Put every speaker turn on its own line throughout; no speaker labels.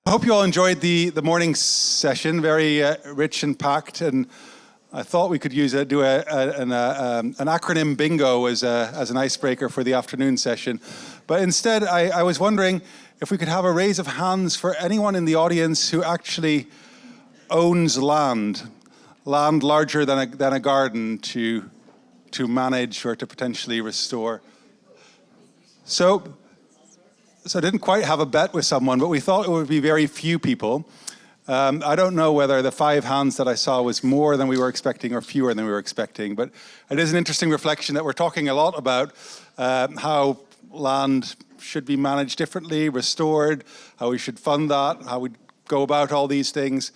I hope you all enjoyed the morning session, very rich and packed, and I thought we could do an acronym bingo as an icebreaker for the afternoon session. But instead, I was wondering if we could have a raise of hands for anyone in the audience who actually owns land larger than a garden to manage or to potentially restore. So I didn't quite have a bet with someone, but we thought it would be very few people. I don't know whether the 5 hands that I saw was more than we were expecting or fewer than we were expecting, but it is an interesting reflection that we're talking a lot about how land should be managed differently, restored, how we should fund that, how we go about all these things.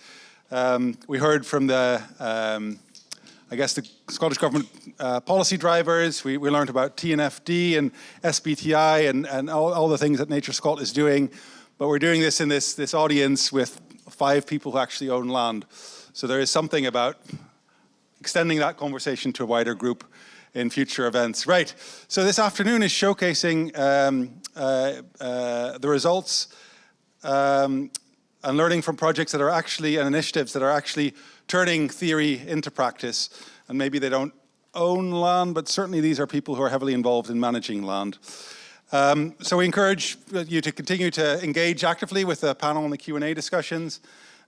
We heard from the Scottish Government policy drivers. We learned about TNFD and SBTI and all the things that Nature Scot is doing. But we're doing this in this audience with 5 people who actually own land. So there is something about extending that conversation to a wider group in future events. Right, so this afternoon is showcasing the results and learning from projects that are actually, and initiatives that are actually turning theory into practice. And maybe they don't own land, but certainly these are people who are heavily involved in managing land. So we encourage you to continue to engage actively with the panel and the Q&A discussions.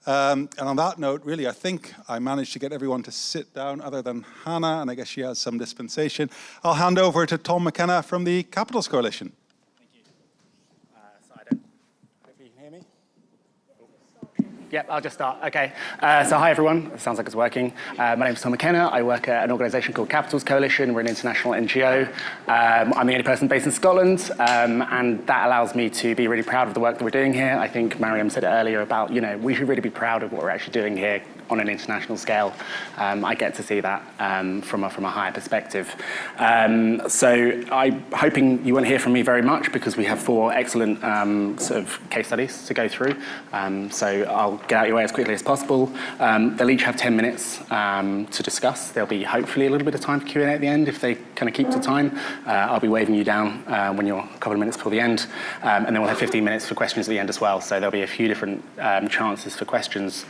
And on that note, really, I think I managed to get everyone to sit down other than Hannah, and I guess she has some dispensation. I'll hand over to Tom McKenna from the Capitals Coalition.
Thank you. Hopefully you can hear me. Yep, I'll just start. Okay, so hi everyone. It sounds like it's working. My name is Tom McKenna. I work at an organisation called Capitals Coalition. We're an international NGO. I'm the only person based in Scotland, and that allows me to be really proud of the work that we're doing here. I think Marian said it earlier about, we should really be proud of what we're actually doing here on an international scale. I get to see that from a higher perspective. So I'm hoping you won't hear from me very much because we have 4 excellent sort of case studies to go through. So I'll get out your way as quickly as possible. They'll each have 10 minutes to discuss. There'll be hopefully a little bit of time for Q&A at the end if they kind of keep to time. I'll be waving you down when you're a couple of minutes before the end. And then we'll have 15 minutes for questions at the end as well. So there'll be a few different chances for questions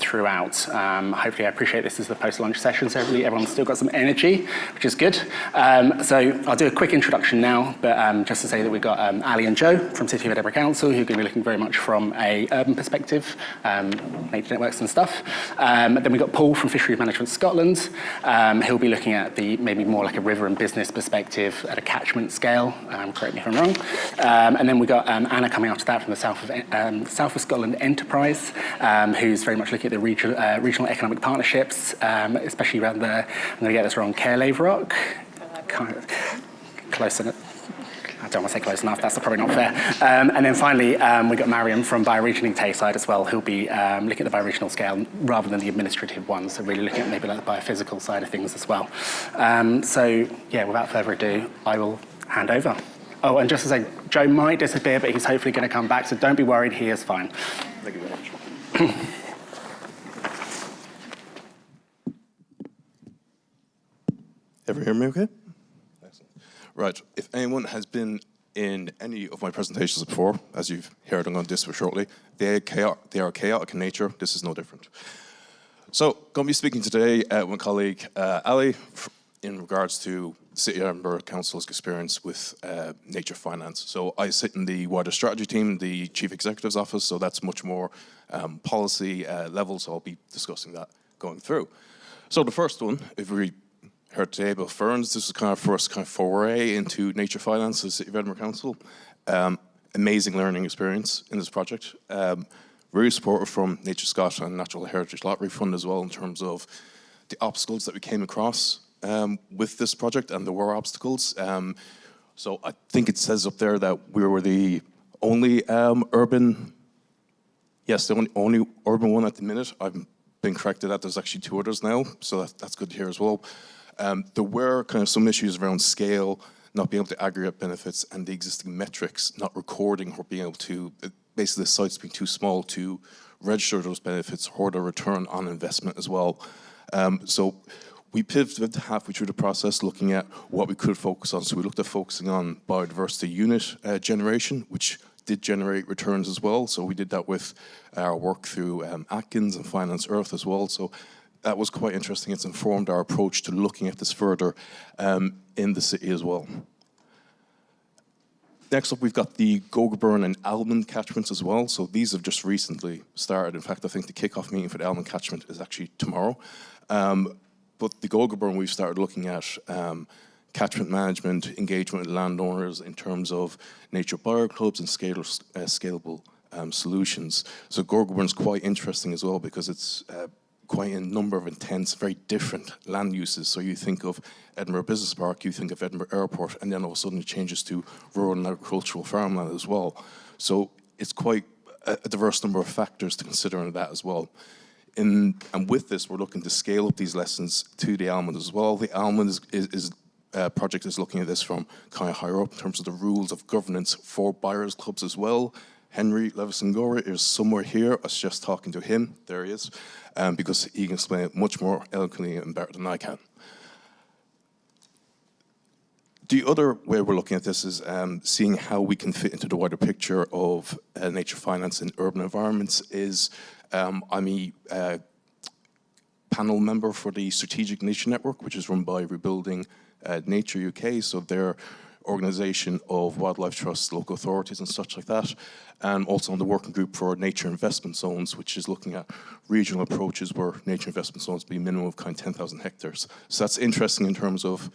throughout. Hopefully I appreciate this is the post-lunch session, so hopefully everyone's still got some energy, which is good. So I'll do a quick introduction now, but just to say that we've got Ali and Joe from City of Edinburgh Council, who are going to be looking very much from a urban perspective, nature networks and stuff. Then we've got Paul from Fisheries Management Scotland. He'll be looking at maybe more like a river and business perspective at a catchment scale, correct me if I'm wrong. And then we've got Anna coming after that from the South of Scotland Enterprise, who's very much looking at the regional economic partnerships, especially around I'm going to get this wrong, Caerlaverock. Close enough. I don't want to say close enough, that's probably not fair. And then finally, we've got Marian from Bioregioning Tayside as well, who'll be looking at the bioregional scale rather than the administrative one, so really looking at maybe like the biophysical side of things as well. So yeah, without further ado, I will hand over. Oh, and just to say, Joe might disappear, but he's hopefully going to come back, so don't be worried, he is fine. Thank you very much.
Ever hear me okay? Excellent. Right, if anyone has been in any of my presentations before, as you've heard, I'm going to do this shortly, they are chaotic in nature. This is no different. So, going to be speaking today with my colleague Ali in regards to City of Edinburgh Council's experience with nature finance. So I sit in the wider strategy team, the Chief Executive's office, so that's much more policy level, so I'll be discussing that going through. So the first one, if we heard today about ferns, this is kind of first kind of foray into nature finance as City of Edinburgh Council. Amazing learning experience in this project. Really supportive from Nature Scot and Natural Heritage Lottery Fund as well in terms of the obstacles that we came across with this project, and there were obstacles. So I think it says up there that we were the only urban, yes, the only urban one at the minute. I've been corrected that there's actually 2 others now, so that's good to hear as well. There were kind of some issues around scale, not being able to aggregate benefits, and the existing metrics not recording or being able to, basically the sites being too small to register those benefits or the return on investment as well. So we pivoted halfway through the process looking at what we could focus on. So we looked at focusing on biodiversity unit generation, which did generate returns as well. So we did that with our work through Atkins and Finance Earth as well. So that was quite interesting. It's informed our approach to looking at this further in the city as well. Next up, we've got the Gogarburn and Almond catchments as well. So these have just recently started. In fact, I think the kickoff meeting for the Almond catchment is actually tomorrow. But the Gogarburn, we've started looking at catchment management, engagement with landowners in terms of nature bioclubs and scalable solutions. So Gogarburn is quite interesting as well because it's quite a number of intense, very different land uses. So you think of Edinburgh Business Park, you think of Edinburgh Airport, and then all of a sudden it changes to rural and agricultural farmland as well. So it's quite a diverse number of factors to consider in that as well. And with this, we're looking to scale up these lessons to the Almond as well. The Almond project is looking at this from kind of higher up in terms of the rules of governance for buyers clubs as well. Henry Leveson-Gora is somewhere here. I was just talking to him. There he is. Because he can explain it much more eloquently and better than I can. The other way we're looking at this is seeing how we can fit into the wider picture of nature finance in urban environments. I'm a panel member for the Strategic Nature Network, which is run by Rebuilding Nature UK. So they're organisation of wildlife trusts, local authorities and such like that, and also on the working group for nature investment zones, which is looking at regional approaches where nature investment zones be a minimum of kind of 10,000 hectares. So that's interesting in terms of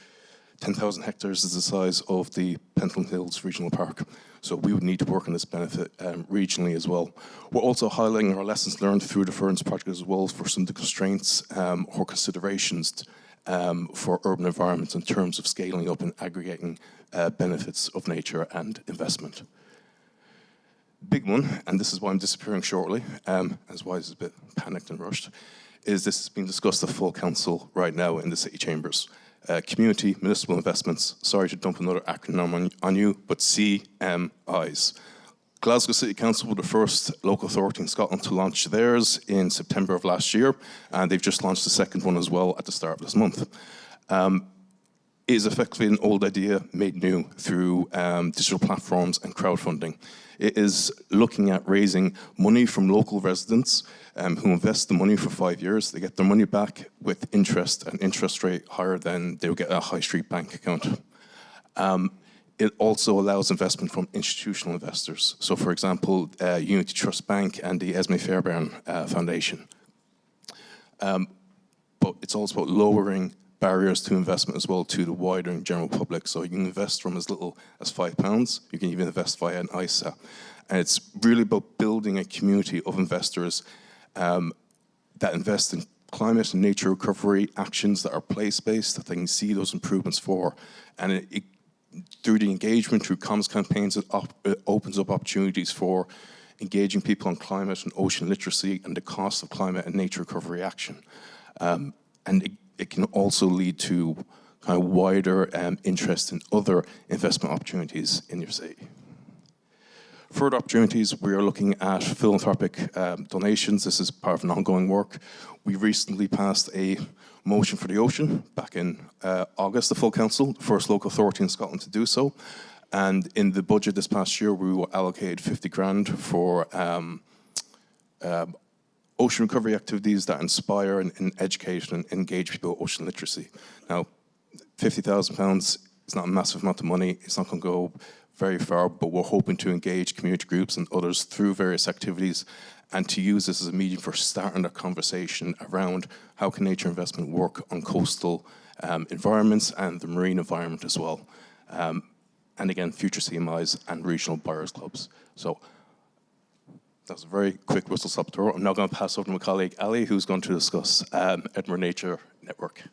10,000 hectares is the size of the Pentland Hills Regional Park. So we would need to work on this benefit regionally as well. We're also highlighting our lessons learned through the Ferns project as well for some of the constraints or considerations for urban environments in terms of scaling up and aggregating benefits of nature and investment. Big one, and this is why I'm disappearing shortly, as why it's a bit panicked and rushed, is this is being discussed at full council right now in the city chambers. Community Municipal Investments, sorry to dump another acronym on you, but CMIs. Glasgow City Council were the first local authority in Scotland to launch theirs in September of last year, and they've just launched the second one as well at the start of this month. It is effectively an old idea made new through digital platforms and crowdfunding. It is looking at raising money from local residents who invest the money for 5 years. They get their money back with interest, an interest rate higher than they would get a high street bank account. It also allows investment from institutional investors. So for example, Unity Trust Bank and the Esme Fairbairn Foundation. But it's also about lowering barriers to investment as well to the wider and general public. So you can invest from as little as £5. You can even invest via an ISA. And it's really about building a community of investors that invest in climate and nature recovery actions that are place-based, that they can see those improvements for. And through the engagement, through comms campaigns, it opens up opportunities for engaging people on climate and ocean literacy and the cost of climate and nature recovery action. And it can also lead to kind of wider interest in other investment opportunities in your city. Further opportunities, we are looking at philanthropic donations. This is part of an ongoing work. We recently passed a motion for the ocean back in August, the full council, the first local authority in Scotland to do so. And in the budget this past year, we were allocated 50 grand for ocean recovery activities that inspire and educate and engage people with ocean literacy. Now, £50,000 is not a massive amount of money. It's not going to go very far, but we're hoping to engage community groups and others through various activities and to use this as a medium for starting a conversation around how can nature investment work on coastal environments and the marine environment as well. And again, future CMIs and regional buyers clubs. So that was a very quick whistle-stop tour. I'm now going to pass over to my colleague, Ali, who's going to discuss Edinburgh Nature Network.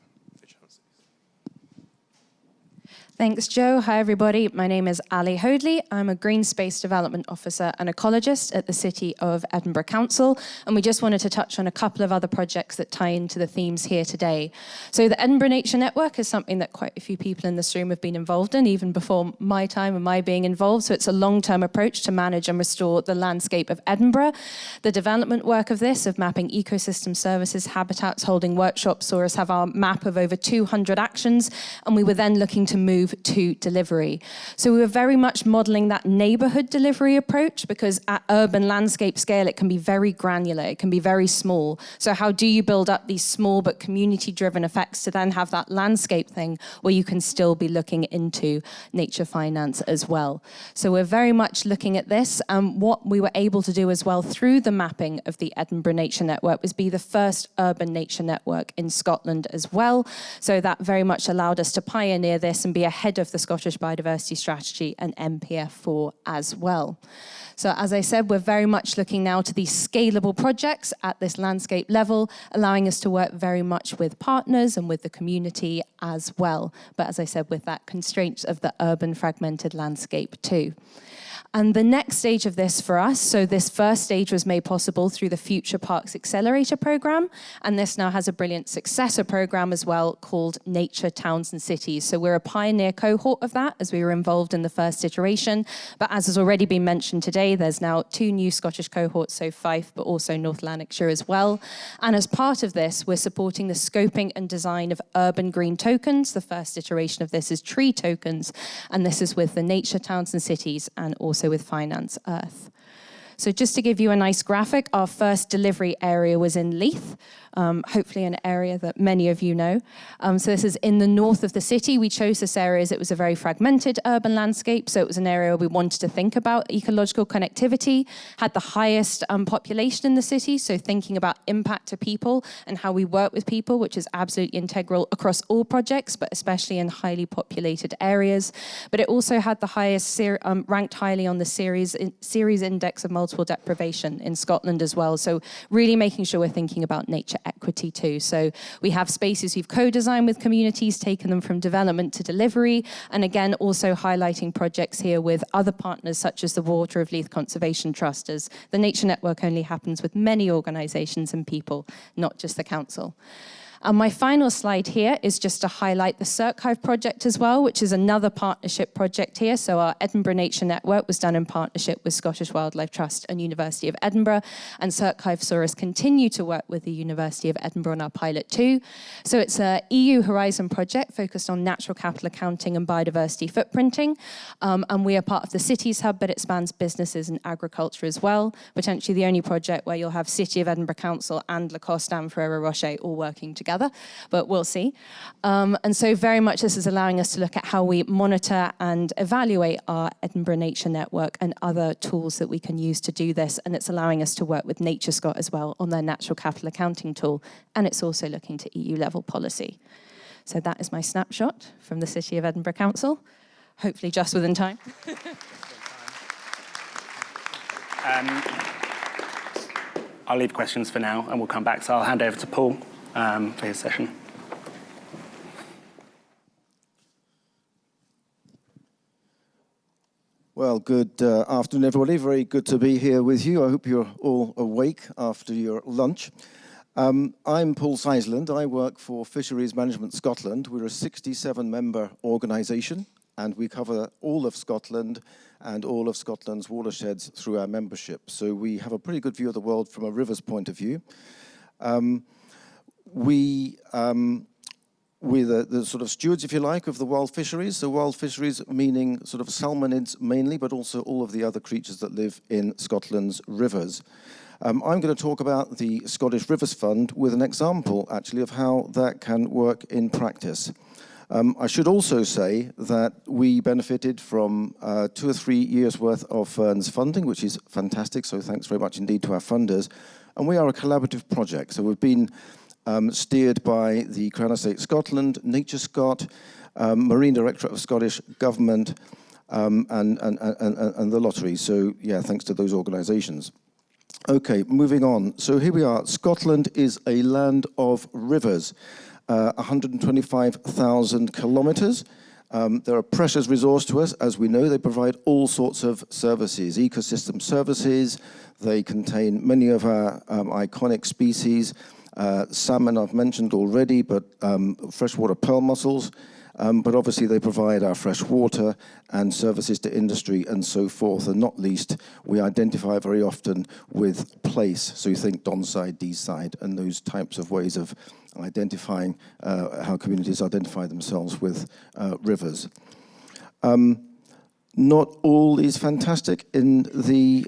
Thanks, Joe. Hi, everybody. My name is Ali Hoadley. I'm a Green Space Development Officer and ecologist at the City of Edinburgh Council, and we just wanted to touch on a couple of other projects that tie into the themes here today. So the Edinburgh Nature Network is something that quite a few people in this room have been involved in, even before my time and my being involved. So it's a long-term approach to manage and restore the landscape of Edinburgh. The development work of this, of mapping ecosystem services, habitats, holding workshops, saw us have our map of over 200 actions, and we were then looking to move move to delivery. So we were very much modeling that neighborhood delivery approach, because at urban landscape scale, it can be very granular, it can be very small. So how do you build up these small but community-driven effects to then have that landscape thing where you can still be looking into nature finance as well? So we're very much looking at this. What we were able to do as well through the mapping of the Edinburgh Nature Network was be the first urban nature network in Scotland as well. So that very much allowed us to pioneer this and be ahead of the Scottish Biodiversity Strategy and NPF4 as well. So as I said, we're very much looking now to these scalable projects at this landscape level, allowing us to work very much with partners and with the community as well. But as I said, with that constraint of the urban fragmented landscape too. And the next stage of this for us, so this first stage was made possible through the Future Parks Accelerator Programme, and this now has a brilliant successor programme as well called Nature, Towns and Cities. So we're a pioneer cohort of that as we were involved in the first iteration, but as has already been mentioned today, there's now 2 new Scottish cohorts, so Fife, but also North Lanarkshire as well. And as part of this, we're supporting the scoping and design of urban green tokens. The first iteration of this is tree tokens, and this is with the Nature, Towns and Cities and also with Finance Earth. So just to give you a nice graphic, our first delivery area was in Leith, hopefully an area that many of you know. So this is in the north of the city. We chose this area as it was a very fragmented urban landscape, so it was an area we wanted to think about ecological connectivity, had the highest population in the city, so thinking about impact to people and how we work with people, which is absolutely integral across all projects, but especially in highly populated areas. But it also had the highest, ranked highly on the series index of multiple deprivation in Scotland as well. So really making sure we're thinking about nature equity too. So we have spaces we've co-designed with communities, taken them from development to delivery, and again also highlighting projects here with other partners such as the Water of Leith Conservation Trust, as the Nature Network only happens with many organisations and people, not just the council. And my final slide here is just to highlight the Circhive project as well, which is another partnership project here. So our Edinburgh Nature Network was done in partnership with Scottish Wildlife Trust and University of Edinburgh, and Circhive saw us continue to work with the University of Edinburgh on our pilot too. So it's a EU Horizon project focused on natural capital accounting and biodiversity footprinting, and we are part of the Cities Hub, but it spans businesses and agriculture as well, potentially the only project where you'll have City of Edinburgh Council and Lacoste and Ferrero Rocher all working together. But we'll see. And so very much this is allowing us to look at how we monitor and evaluate our Edinburgh Nature Network and other tools that we can use to do this. And it's allowing us to work with NatureScot as well on their natural capital accounting tool. And it's also looking to EU level policy. So that is my snapshot from the City of Edinburgh Council, hopefully just within time.
I'll leave questions for now and we'll come back. So I'll hand over to Paul for his session.
Well, good afternoon, everybody. Very good to be here with you. I hope you're all awake after your lunch. I'm Paul Sizeland. I work for Fisheries Management Scotland. We're a 67-member organisation, and we cover all of Scotland and all of Scotland's watersheds through our membership. So we have a pretty good view of the world from a river's point of view. We're the sort of stewards, if you like, of the wild fisheries. So wild fisheries meaning sort of salmonids mainly, but also all of the other creatures that live in Scotland's rivers. I'm going to talk about the Scottish Rivers Fund with an example, actually, of how that can work in practice. I should also say that we benefited from 2 or 3 years' worth of Fern's funding, which is fantastic, so thanks very much indeed to our funders. And we are a collaborative project, so we've been steered by the Crown Estate Scotland, NatureScot, Marine Directorate of Scottish Government, and the lottery. So yeah, thanks to those organisations. Okay, moving on. So here we are. Scotland is a land of rivers, 125,000 kilometres. They're a precious resource to us. As we know, they provide all sorts of services, ecosystem services. They contain many of our iconic species. Salmon I've mentioned already, but freshwater pearl mussels. But obviously they provide our fresh water and services to industry and so forth. And not least, we identify very often with place. So you think Donside, Deeside, and those types of ways of identifying how communities identify themselves with rivers. Not all is fantastic in the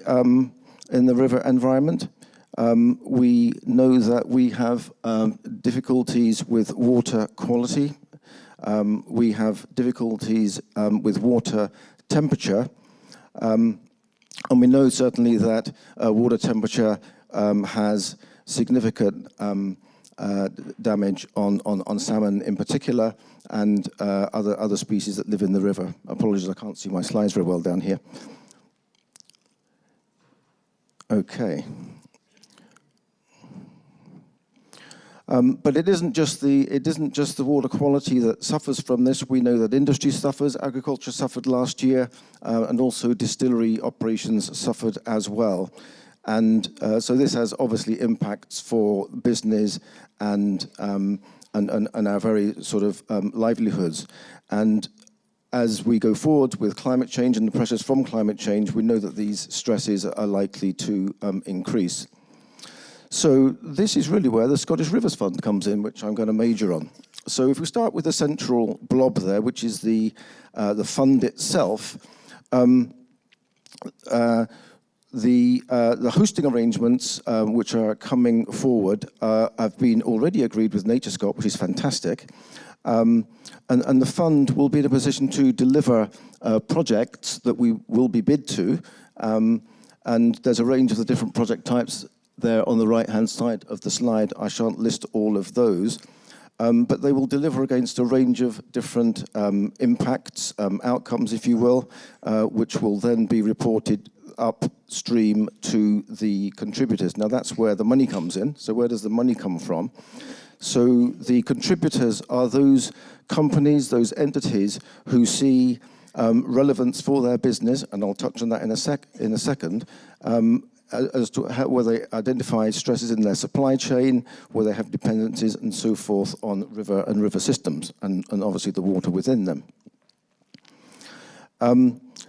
river environment. We know that we have difficulties with water quality. We have difficulties with water temperature. And we know certainly that water temperature has significant damage on salmon in particular, and other species that live in the river. Apologies, I can't see my slides very well down here. Okay. But it isn't just the water quality that suffers from this. We know that industry suffers, agriculture suffered last year, and also distillery operations suffered as well. And so this has obviously impacts for business and our very sort of livelihoods. And as we go forward with climate change and the pressures from climate change, we know that these stresses are likely to increase. So this is really where the Scottish Rivers Fund comes in, which I'm going to major on. So if we start with the central blob there, which is the fund itself, the hosting arrangements which are coming forward have been already agreed with NatureScot, which is fantastic. And the fund will be in a position to deliver projects that we will be bid to. And there's a range of the different project types there on the right-hand side of the slide. I shan't list all of those. But they will deliver against a range of different impacts, outcomes, if you will, which will then be reported upstream to the contributors. Now that's where the money comes in. So where does the money come from? So the contributors are those companies, those entities who see relevance for their business, and I'll touch on that in a second, as to where they identify stresses in their supply chain, where they have dependencies and so forth on river and river systems, and obviously the water within them.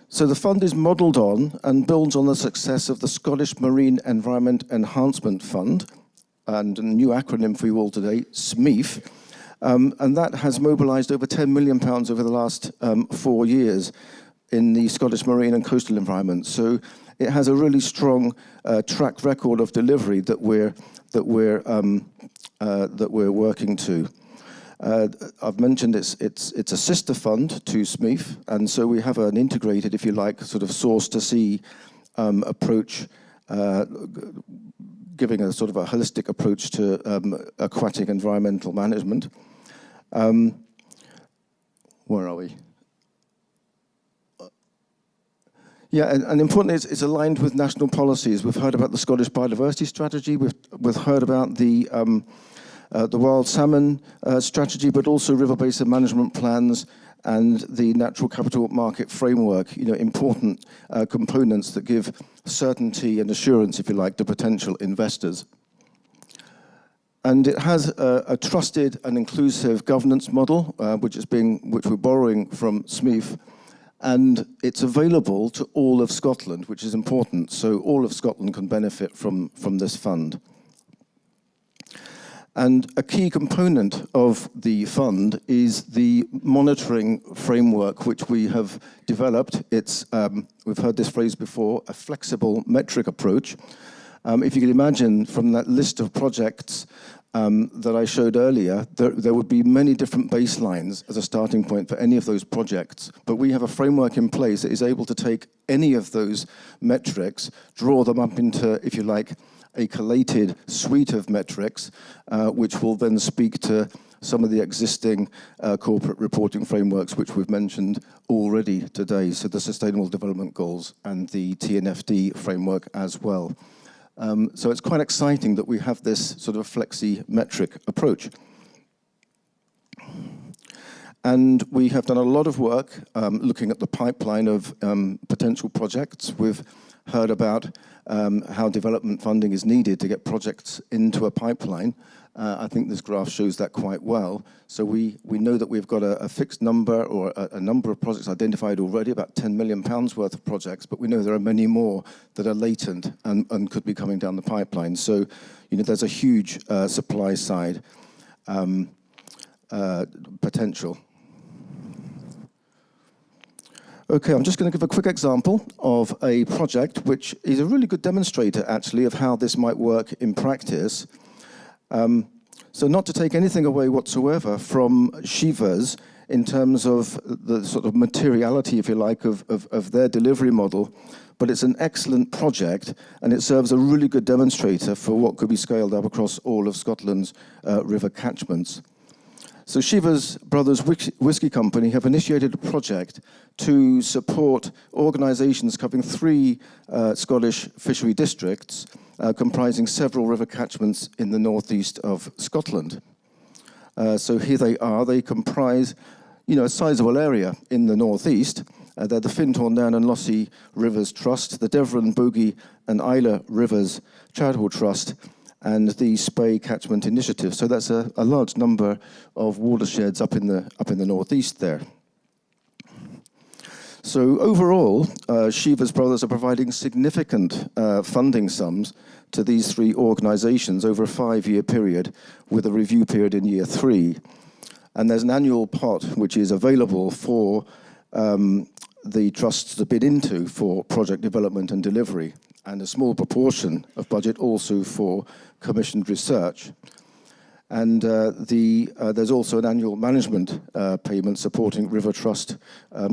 So the fund is modelled on and builds on the success of the Scottish Marine Environment Enhancement Fund, and a new acronym for you all today, SMEEF, and that has mobilised over £10 million over the last 4 years in the Scottish marine and coastal environment. So it has a really strong track record of delivery that we're working to. I've mentioned it's a sister fund to SMEEF, and so we have an integrated, if you like, sort of source to sea approach, giving a sort of a holistic approach to aquatic environmental management. Where are we? Yeah, and importantly, it's aligned with national policies. We've heard about the Scottish Biodiversity Strategy. We've heard about the wild salmon strategy, but also river basin management plans and the natural capital market framework. You know, important components that give certainty and assurance, if you like, to potential investors. And it has a trusted and inclusive governance model, which we're borrowing from SMEEF. And it's available to all of Scotland, which is important. So all of Scotland can benefit from this fund. And a key component of the fund is the monitoring framework, which we have developed. It's, we've heard this phrase before, a flexible metric approach. If you can imagine from that list of projects that I showed earlier, there would be many different baselines as a starting point for any of those projects. But we have a framework in place that is able to take any of those metrics, draw them up into, if you like, a collated suite of metrics, which will then speak to some of the existing corporate reporting frameworks, which we've mentioned already today. So the Sustainable Development Goals and the TNFD framework as well. So it's quite exciting that we have this sort of flexi-metric approach. And we have done a lot of work looking at the pipeline of potential projects. We've heard about how development funding is needed to get projects into a pipeline. I think this graph shows that quite well. So we know that we've got a fixed number or a number of projects identified already, about £10 million worth of projects, but we know there are many more that are latent and could be coming down the pipeline. So, you know, there's a huge supply side potential. Okay, I'm just going to give a quick example of a project which is a really good demonstrator, actually, of how this might work in practice. So not to take anything away whatsoever from Shivas in terms of the sort of materiality, if you like, of their delivery model, but it's an excellent project, and it serves a really good demonstrator for what could be scaled up across all of Scotland's river catchments. So Shivas Brothers Whisky Company have initiated a project to support organisations covering 3 Scottish fishery districts, comprising several river catchments in the northeast of Scotland. So here they are. They comprise, a sizable area in the northeast. They're the Fintore, Nairn and Lossy Rivers Trust, the Devon, Bogey and Isla Rivers Charitable Trust, and the Spey Catchment Initiative. So that's a large number of watersheds up in the northeast there. So overall, Shivas Brothers are providing significant funding sums to these 3 organisations over a 5-year period, with a review period in year 3. And there's an annual pot which is available for the trusts to bid into for project development and delivery, and a small proportion of budget also for commissioned research. And there's also an annual management payment supporting River Trust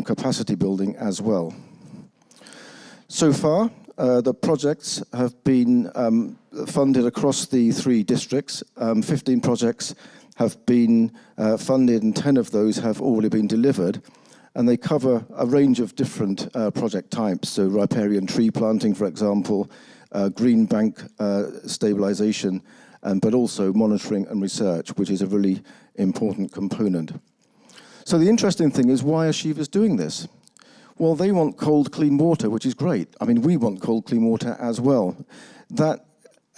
capacity building as well. So far, the projects have been funded across the 3 districts. 15 projects have been funded, and 10 of those have already been delivered. And they cover a range of different project types, so riparian tree planting, for example, green bank stabilisation, but also monitoring and research, which is a really important component. So the interesting thing is, why are Shivas doing this? Well, they want cold, clean water, which is great. I mean, we want cold, clean water as well. That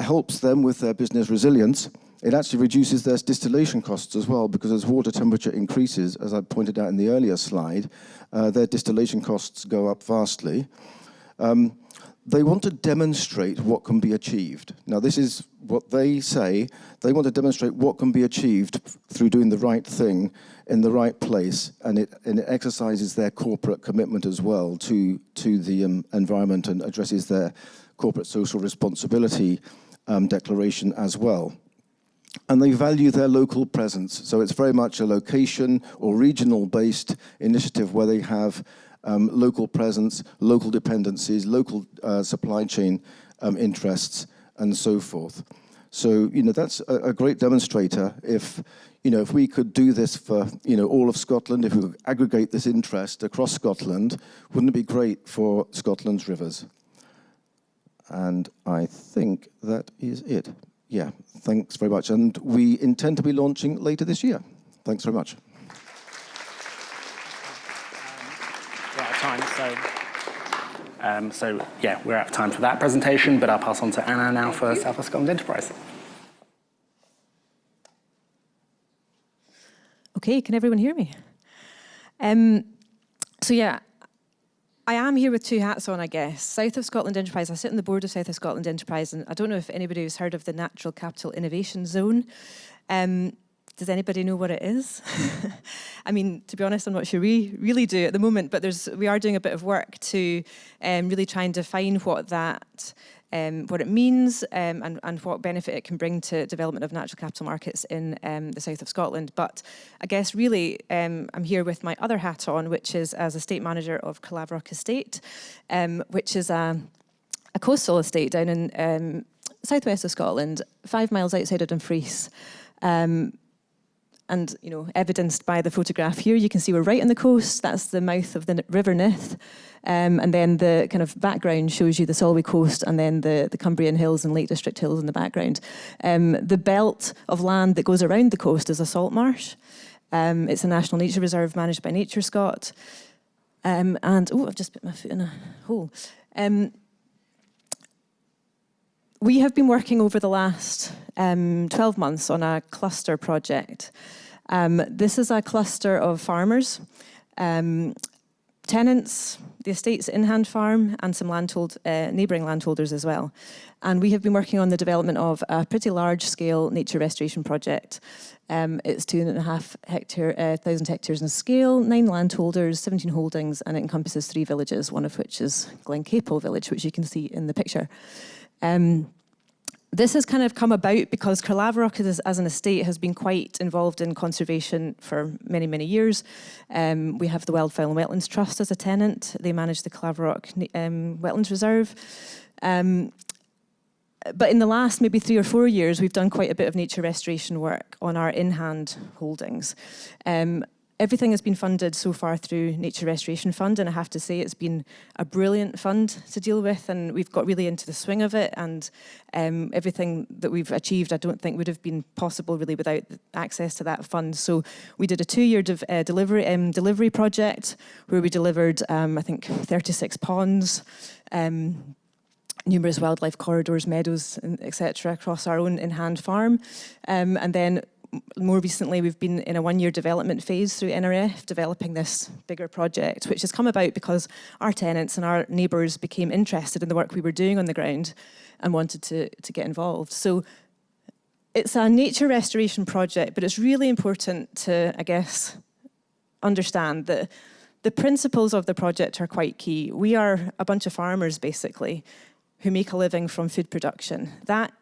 helps them with their business resilience. It actually reduces their distillation costs as well, because as water temperature increases, as I pointed out in the earlier slide, their distillation costs go up vastly. They want to demonstrate what can be achieved. Now, this is what they say. They want to demonstrate what can be achieved through doing the right thing in the right place, and it exercises their corporate commitment as well to the environment, and addresses their corporate social responsibility declaration as well. And they value their local presence. So it's very much a location or regional-based initiative where they have local presence, local dependencies, local supply chain interests, and so forth. So, that's a great demonstrator. If we could do this for, all of Scotland, if we could aggregate this interest across Scotland, wouldn't it be great for Scotland's rivers? And I think that is it. Yeah, thanks very much. And we intend to be launching later this year. Thanks very much.
We're out of time, so yeah, we're out of time for that presentation, but I'll pass on to Anna now for South West Scotland Enterprise.
Okay, can everyone hear me? So yeah, I am here with 2 hats on, I guess. South of Scotland Enterprise, I sit on the board of South of Scotland Enterprise, and I don't know if anybody has heard of the Natural Capital Innovation Zone. Does anybody know what it is? I mean, to be honest, I'm not sure we really do at the moment, but we are doing a bit of work to really try and define what it means and what benefit it can bring to development of natural capital markets in the south of Scotland. But I guess really I'm here with my other hat on, which is as estate manager of Caerlaverock Estate, which is a coastal estate down in southwest of Scotland, 5 miles outside of Dumfries. And, evidenced by the photograph here, you can see we're right on the coast. That's the mouth of the River Nith. And then the kind of background shows you the Solway coast, and then the Cumbrian Hills and Lake District Hills in the background. The belt of land that goes around the coast is a salt marsh. It's a national nature reserve managed by Nature Scot. I've just put my foot in a hole. We have been working over the last 12 months on a cluster project. This is a cluster of farmers tenants, the estate's in-hand farm, and some neighbouring landholders as well. And we have been working on the development of a pretty large-scale nature restoration project. It's 2,500 hectares in scale, 9 landholders, 17 holdings, and it encompasses 3 villages, one of which is Glencapel village, which you can see in the picture. This has kind of come about because Caerlaverock as an estate has been quite involved in conservation for many, many years. We have the Wildfowl and Wetlands Trust as a tenant. They manage the Caerlaverock Wetlands Reserve. But in the last maybe 3 or 4 years, we've done quite a bit of nature restoration work on our in-hand holdings. Everything has been funded so far through Nature Restoration Fund, and I have to say it's been a brilliant fund to deal with, and we've got really into the swing of it, and everything that we've achieved I don't think would have been possible really without access to that fund. So we did a 2-year delivery project where we delivered, I think, 36 ponds, numerous wildlife corridors, meadows, etc. across our own in-hand farm. And then more recently, we've been in a 1-year development phase through NRF, developing this bigger project, which has come about because our tenants and our neighbours became interested in the work we were doing on the ground and wanted to get involved. So it's a nature restoration project, but it's really important to, I guess, understand that the principles of the project are quite key. We are a bunch of farmers, basically, who make a living from food production. That,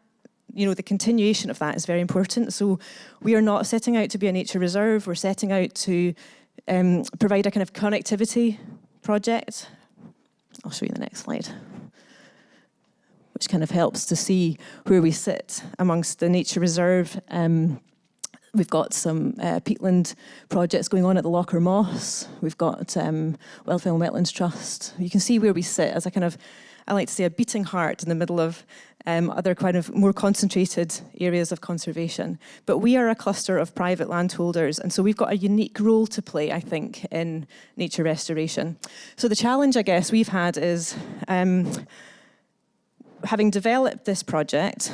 you know, the continuation of that is very important. So we are not setting out to be a nature reserve. We're setting out to provide a kind of connectivity project. I'll show you the next slide, which kind of helps to see where we sit amongst the nature reserve. We've got some peatland projects going on at the Locher Moss. We've got Wildfowl and Wetlands Trust. You can see where we sit as a kind of, I like to say, a beating heart in the middle of other kind of more concentrated areas of conservation. But we are a cluster of private landholders, and so we've got a unique role to play, I think, in nature restoration. So the challenge, I guess, we've had is, having developed this project,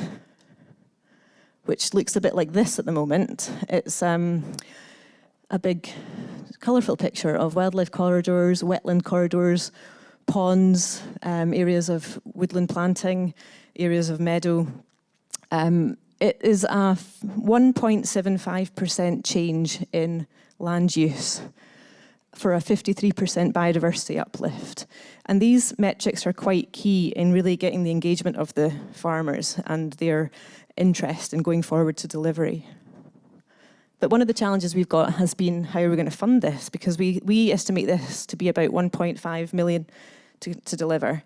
which looks a bit like this at the moment, it's a big, colourful picture of wildlife corridors, wetland corridors, ponds, areas of woodland planting, areas of meadow. It is a 1.75% change in land use for a 53% biodiversity uplift. And these metrics are quite key in really getting the engagement of the farmers and their interest in going forward to delivery. But one of the challenges we've got has been how are we going to fund this, because we estimate this to be about 1.5 million to deliver.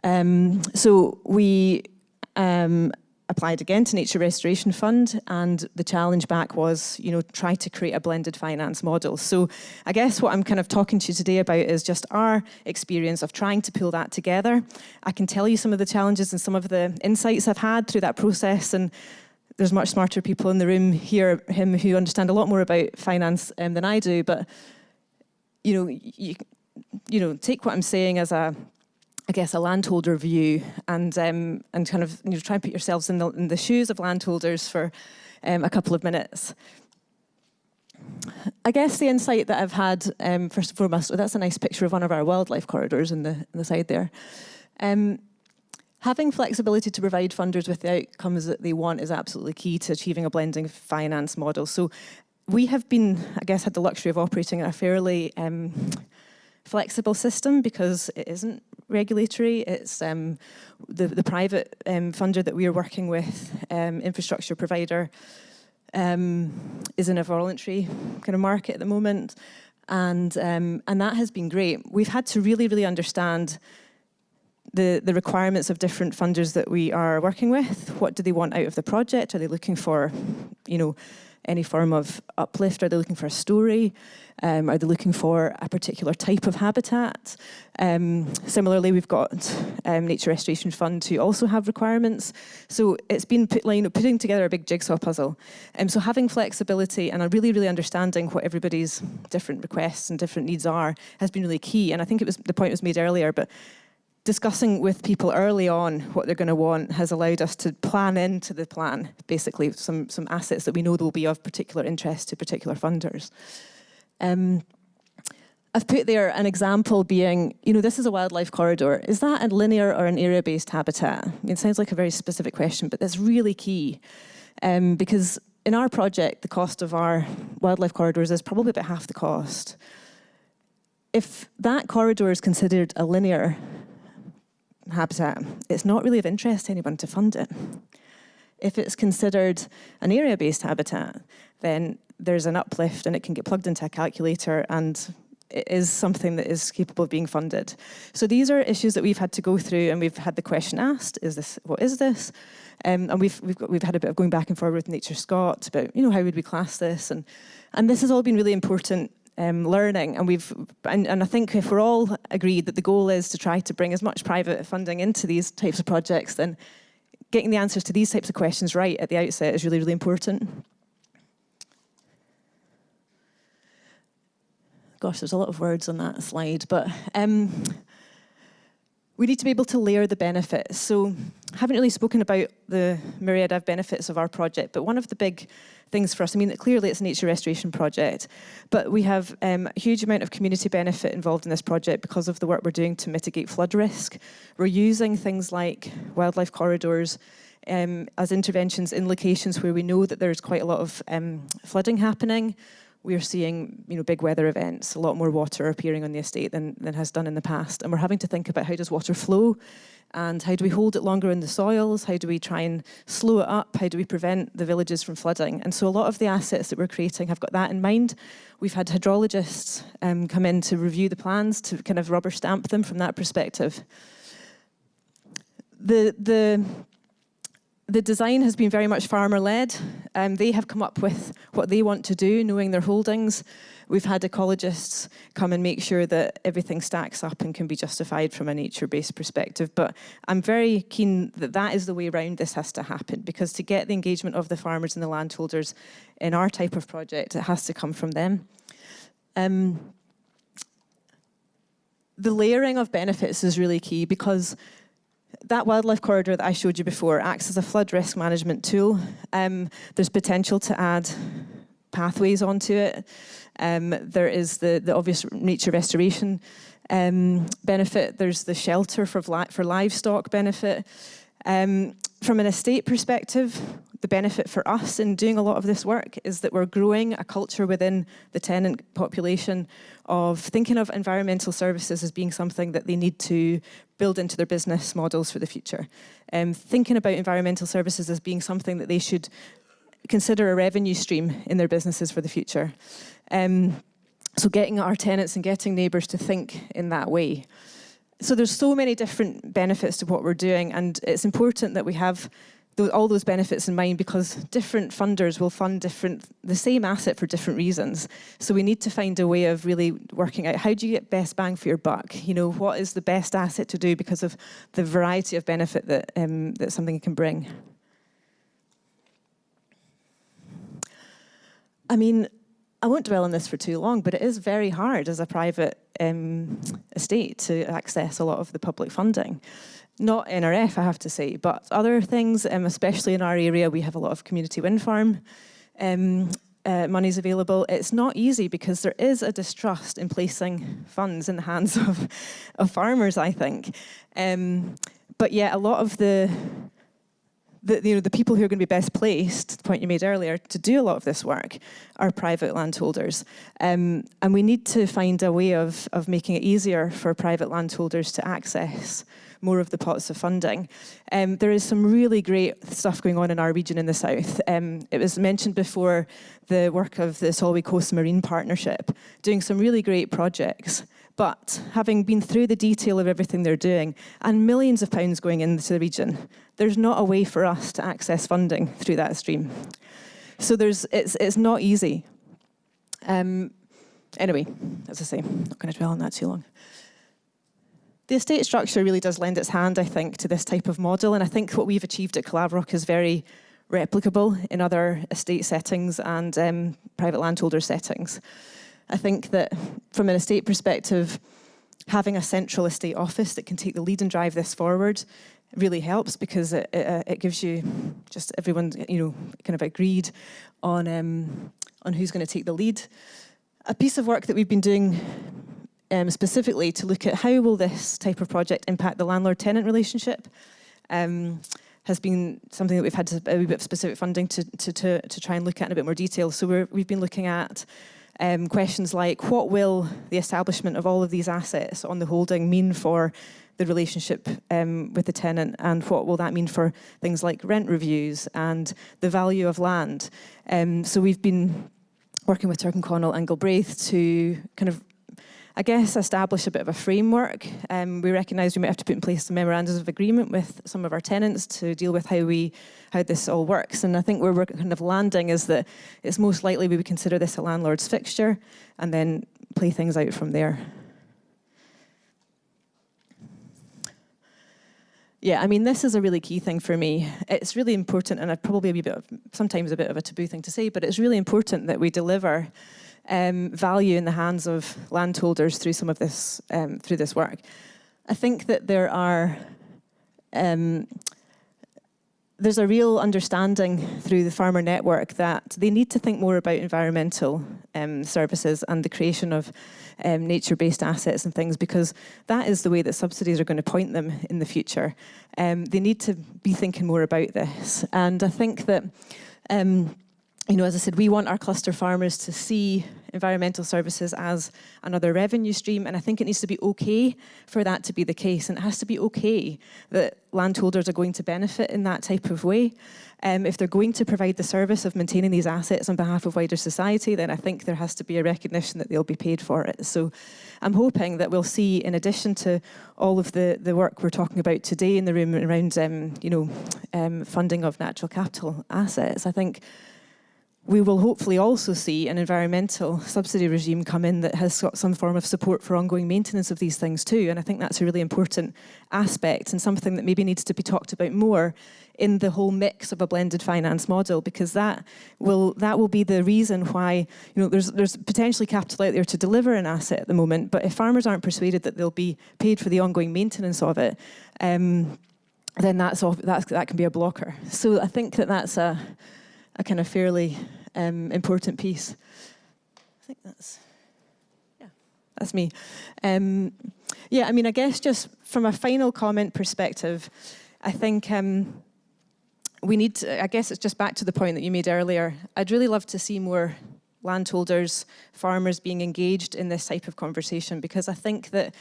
So we applied again to Nature Restoration Fund, and the challenge back was, you know, try to create a blended finance model. So I guess what I'm kind of talking to you today about is just our experience of trying to pull that together. I can tell you some of the challenges and some of the insights I've had through that process, and there's much smarter people in the room here who understand a lot more about finance than I do. But you know, take what I'm saying as a landholder view, and kind of, you know, try and put yourselves in the shoes of landholders for a couple of minutes. I guess the insight that I've had, first and foremost, that's a nice picture of one of our wildlife corridors in the side there. Having flexibility to provide funders with the outcomes that they want is absolutely key to achieving a blending finance model. So we have been, I guess, had the luxury of operating in a fairly flexible system because it isn't regulatory. It's the private funder that we are working with, infrastructure provider, is in a voluntary kind of market at the moment, and that has been great. We've had to really understand the requirements of different funders that we are working with. What do they want out of the project? Are they looking for, you know, any form of uplift? Are they looking for a story? Are they looking for a particular type of habitat? Similarly, we've got Nature Restoration Fund who also have requirements. So it's been putting together a big jigsaw puzzle. So having flexibility and a really understanding what everybody's different requests and different needs are has been really key. And I think the point was made earlier, but discussing with people early on what they're going to want has allowed us to plan into the plan, basically, some assets that we know will be of particular interest to particular funders. I've put there an example being, this is a wildlife corridor. Is that a linear or an area-based habitat? It sounds like a very specific question, but that's really key. Because in our project, the cost of our wildlife corridors is probably about half the cost. If that corridor is considered a linear habitat, it's not really of interest to anyone to fund it. If it's considered an area-based habitat, then there's an uplift and it can get plugged into a calculator, and it is something that is capable of being funded. So these are issues that we've had to go through, and we've had the question asked, what is this? And we've had a bit of going back and forward with Nature Scott about, how would we class this? And this has all been really important learning, and I think if we're all agreed that the goal is to try to bring as much private funding into these types of projects, then getting the answers to these types of questions right at the outset is really, really important. Gosh, there's a lot of words on that slide, but we need to be able to layer the benefits. So I haven't really spoken about the myriad of benefits of our project, but one of the big things for us, clearly it's a nature restoration project, but we have a huge amount of community benefit involved in this project because of the work we're doing to mitigate flood risk. We're using things like wildlife corridors as interventions in locations where we know that there's quite a lot of flooding happening. We're seeing, big weather events, a lot more water appearing on the estate than has done in the past. And we're having to think about how does water flow, and how do we hold it longer in the soils? How do we try and slow it up? How do we prevent the villages from flooding? And so a lot of the assets that we're creating have got that in mind. We've had hydrologists come in to review the plans to kind of rubber stamp them from that perspective. The design has been very much farmer-led. They have come up with what they want to do, knowing their holdings. We've had ecologists come and make sure that everything stacks up and can be justified from a nature-based perspective. But I'm very keen that that is the way around this has to happen, because to get the engagement of the farmers and the landholders in our type of project, it has to come from them. The layering of benefits is really key, because that wildlife corridor that I showed you before acts as a flood risk management tool. There's potential to add pathways onto it. There is the obvious nature restoration benefit. There's the shelter for livestock benefit. From an estate perspective, the benefit for us in doing a lot of this work is that we're growing a culture within the tenant population of thinking of environmental services as being something that they need to build into their business models for the future. Thinking about environmental services as being something that they should consider a revenue stream in their businesses for the future. So getting our tenants and getting neighbours to think in that way. So there's so many different benefits to what we're doing, and it's important that we have all those benefits in mind, because different funders will fund the same asset for different reasons. So we need to find a way of really working out, how do you get best bang for your buck? What is the best asset to do because of the variety of benefit that something can bring? I won't dwell on this for too long, but it is very hard as a private estate to access a lot of the public funding. Not NRF, I have to say, but other things, especially in our area, we have a lot of community wind farm monies available. It's not easy because there is a distrust in placing funds in the hands of farmers, I think. But yeah, a lot of the people who are going to be best placed, the point you made earlier, to do a lot of this work are private landholders. And we need to find a way of making it easier for private landholders to access more of the pots of funding. There is some really great stuff going on in our region in the south. It was mentioned before, the work of the Solway Coast Marine Partnership, doing some really great projects. But having been through the detail of everything they're doing, and millions of pounds going into the region, there's not a way for us to access funding through that stream. So it's not easy. Anyway, as I say, I'm not going to dwell on that too long. The estate structure really does lend its hand, I think, to this type of model, and I think what we've achieved at Caerlaverock is very replicable in other estate settings and private landholder settings. I think that from an estate perspective, having a central estate office that can take the lead and drive this forward really helps, because it gives you just everyone, kind of agreed on who's going to take the lead. A piece of work that we've been doing specifically to look at how will this type of project impact the landlord-tenant relationship. Has been something that we've had a wee bit of specific funding to try and look at in a bit more detail. So we've been looking at questions like, what will the establishment of all of these assets on the holding mean for the relationship with the tenant, and what will that mean for things like rent reviews and the value of land? So we've been working with Turk and Connell and Galbraith to kind of, I guess, establish a bit of a framework. We recognise we might have to put in place some memorandums of agreement with some of our tenants to deal with how this all works. And I think where we're kind of landing is that it's most likely we would consider this a landlord's fixture and then play things out from there. Yeah, I mean, this is a really key thing for me. It's really important, and probably sometimes a bit of a taboo thing to say, but it's really important that we deliver value in the hands of landholders through some of this, through this work. I think that there's a real understanding through the farmer network that they need to think more about environmental services and the creation of nature-based assets and things, because that is the way that subsidies are going to point them in the future. They need to be thinking more about this. And I think that, you know, as I said, we want our cluster farmers to see environmental services as another revenue stream, and I think it needs to be okay for that to be the case, and it has to be okay that landholders are going to benefit in that type of way. If they're going to provide the service of maintaining these assets on behalf of wider society, then I think there has to be a recognition that they'll be paid for it. So I'm hoping that we'll see, in addition to all of the work we're talking about today in the room around funding of natural capital assets, I think we will hopefully also see an environmental subsidy regime come in that has got some form of support for ongoing maintenance of these things too. And I think that's a really important aspect and something that maybe needs to be talked about more in the whole mix of a blended finance model, because that will be the reason why, you know, there's potentially capital out there to deliver an asset at the moment, but if farmers aren't persuaded that they'll be paid for the ongoing maintenance of it, then that can be a blocker. So I think that's a kind of fairly important piece. I think that's me. Yeah, I mean, I guess just from a final comment perspective, I think we need to, I guess it's just back to the point that you made earlier. I'd really love to see more landholders, farmers being engaged in this type of conversation, because I think that,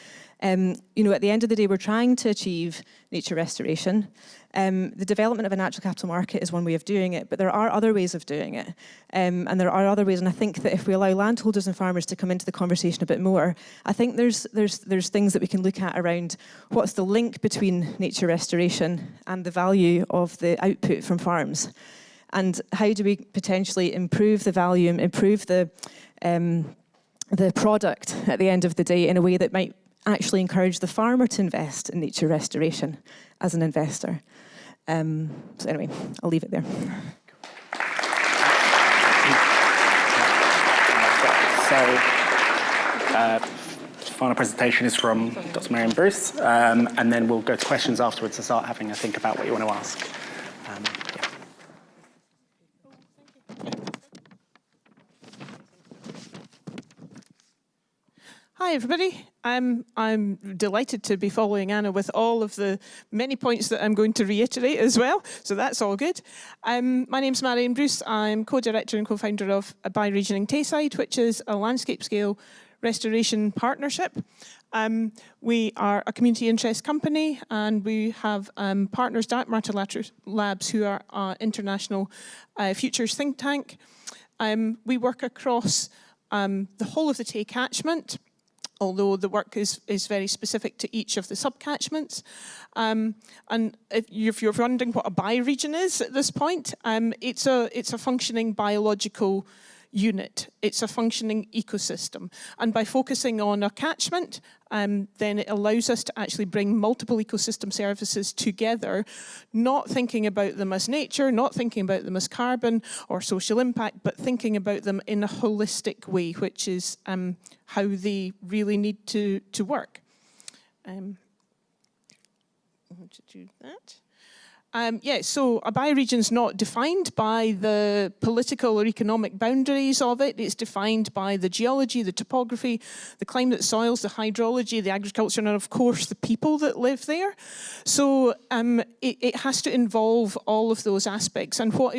you know, at the end of the day, we're trying to achieve nature restoration. The development of a natural capital market is one way of doing it, but there are other ways of doing it. And there are other ways, and I think that if we allow landholders and farmers to come into the conversation a bit more, I think there's things that we can look at around what's the link between nature restoration and the value of the output from farms. And how do we potentially improve the value and improve the product at the end of the day in a way that might actually encourage the farmer to invest in nature restoration as an investor. So anyway, I'll leave it there.
So, final presentation is from Dr. Marian Bruce, and then we'll go to questions afterwards to start having a think about what you want to ask.
Hi everybody, I'm delighted to be following Anna with all of the many points that I'm going to reiterate as well, so that's all good. My name's Marian Bruce, I'm co-director and co-founder of Bioregioning Tayside, which is a landscape scale restoration partnership. We are a community interest company, and we have partners, Dark Matter Labs, who are our international futures think tank. We work across the whole of the Tay catchment, although the work is very specific to each of the subcatchments. And if you're wondering what a bioregion is at this point, it's a functioning biological unit. It's a functioning ecosystem. And by focusing on a catchment, then it allows us to actually bring multiple ecosystem services together, not thinking about them as nature, not thinking about them as carbon or social impact, but thinking about them in a holistic way, which is how they really need to work. I want to do that. So a bioregion is not defined by the political or economic boundaries of it. It's defined by the geology, the topography, the climate, soils, the hydrology, the agriculture, and of course the people that live there. So it has to involve all of those aspects, and what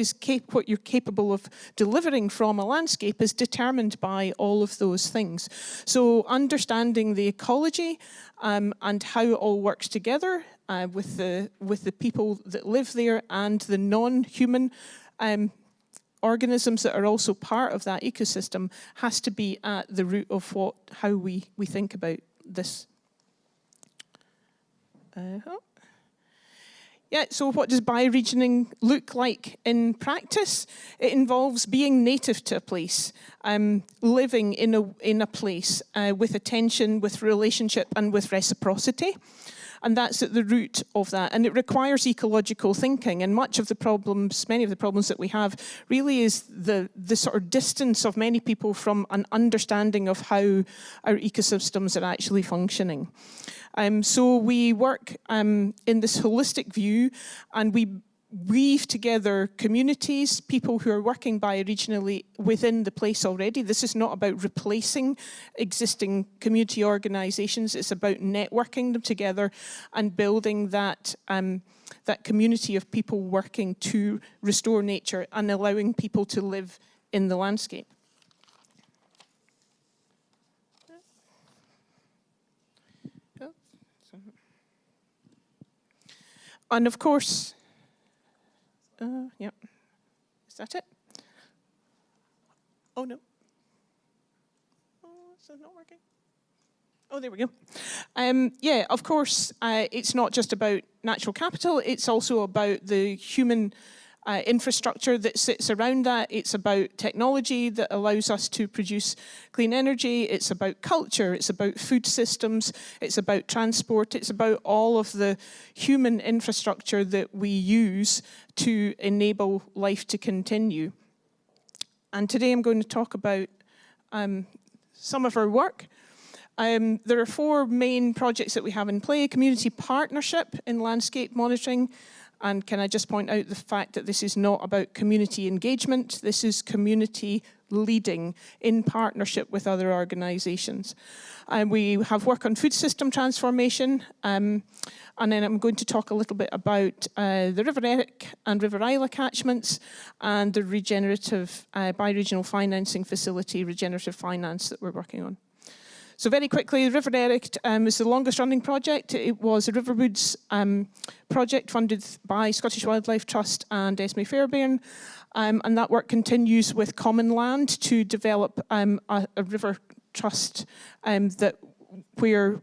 you're capable of delivering from a landscape is determined by all of those things. So understanding the ecology and how it all works together with the people that live there and the non-human organisms that are also part of that ecosystem has to be at the root of how we think about this. So what does bioregioning look like in practice? It involves being native to a place, living in a place with attention, with relationship, and with reciprocity. And that's at the root of that. And it requires ecological thinking. And many of the problems that we have really is the sort of distance of many people from an understanding of how our ecosystems are actually functioning. So we work in this holistic view, and we weave together communities, people who are working bioregionally within the place already. This is not about replacing existing community organisations. It's about networking them together and building that community of people working to restore nature and allowing people to live in the landscape. And of course, is that it? Oh, no. Oh, is that not working? Oh, there we go. Of course, it's not just about natural capital, it's also about the human infrastructure that sits around that. It's about technology that allows us to produce clean energy. It's about culture. It's about food systems. It's about transport. It's about all of the human infrastructure that we use to enable life to continue. And today I'm going to talk about some of our work. There are 4 main projects that we have in play: community partnership in landscape monitoring. And can I just point out the fact that this is not about community engagement, this is community leading in partnership with other organisations. We have work on food system transformation, and then I'm going to talk a little bit about the River Eric and River Isla catchments and the regenerative bioregional financing facility, regenerative finance, that we're working on. So very quickly, the River Eric is the longest running project. It was a Riverwoods project funded by Scottish Wildlife Trust and Esme Fairbairn. And that work continues with Common Land to develop a river trust where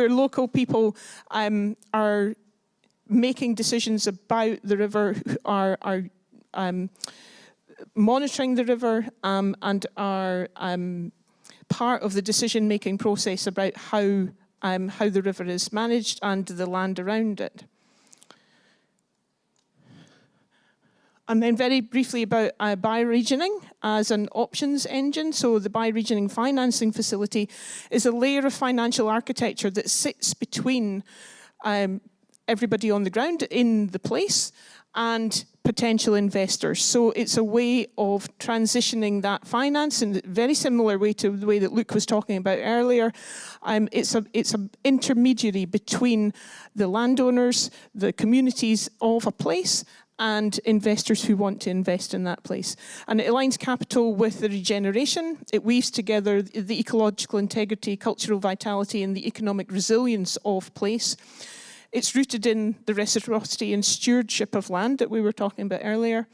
local people are making decisions about the river, are monitoring the river and are part of the decision-making process about how the river is managed and the land around it. And then very briefly about bioregioning as an options engine. So the bioregioning financing facility is a layer of financial architecture that sits between everybody on the ground in the place and potential investors. So it's a way of transitioning that finance in a very similar way to the way that Luke was talking about earlier. It's an intermediary between the landowners, the communities of a place, and investors who want to invest in that place. And it aligns capital with the regeneration. It weaves together the ecological integrity, cultural vitality, and the economic resilience of place. It's rooted in the reciprocity and stewardship of land that we were talking about earlier.